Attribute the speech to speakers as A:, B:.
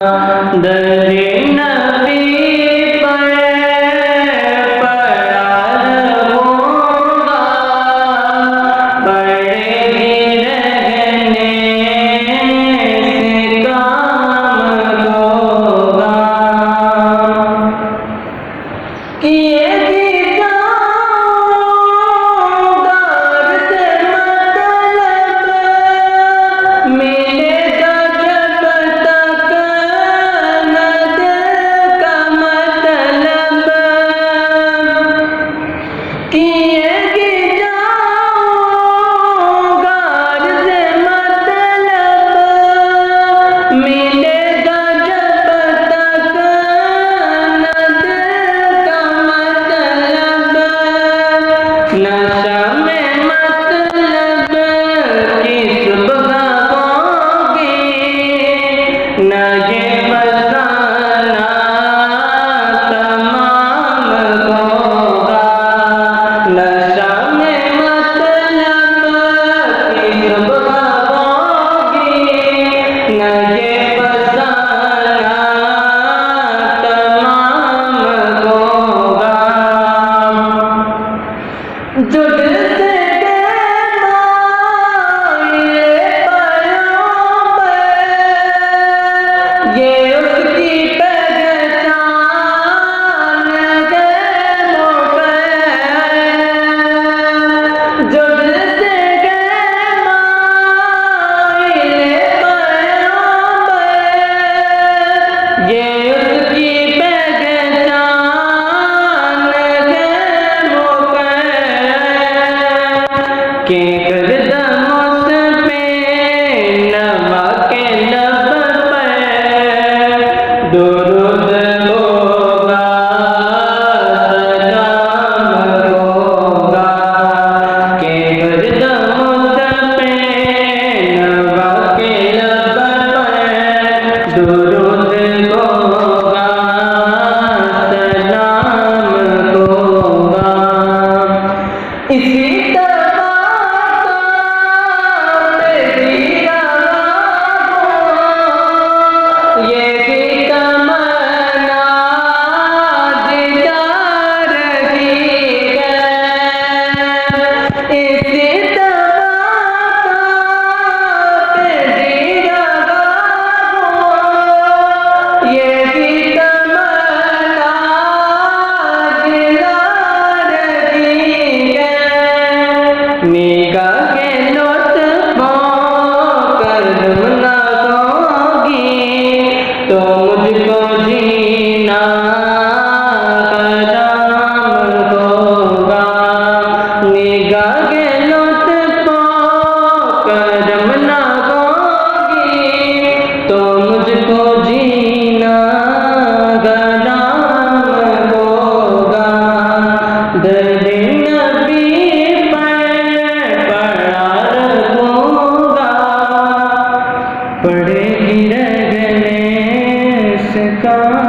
A: दरे नबी पर पड़ा रहूँगा, पड़ेगी रहने से काम होगा। किए भी जाऊँगा से मतलब मिलेगा जब तक न दिल का मतलब। किए भी जाऊँगा से मतलब मिलेगा जब तक न दिल का मतलब। नशा में मतलब की सुबह होगी, न ये फसाना तमाम होगा। नशा में मतलब की सुबह होगी, न ये फसाना तमाम होगा। जुड़ से ये उसकी पहचान है मोहब्बत। जुड़ से ये उसकी पहचान है मोहब्बत। के गर्दमों पे नवा के लब पर दुरूद होगा, सलाम होगा। के गर्दमों पे नवा के लब पर दुरूद होगा, सलाम होगा। इसी ये भी तमन्ना दिला रही है। इसी ये भी तमन्ना दिला रही है। निगाह के लुत्फ़ों कर्म न होगी तो मुझको जीना हराम होगा। निगाह के लुत्फ़ों कर्म न होगी तो मुझको जीना हराम होगा। दरे नबी पर पड़ा रहूँगा, पड़ेगी रहने से काम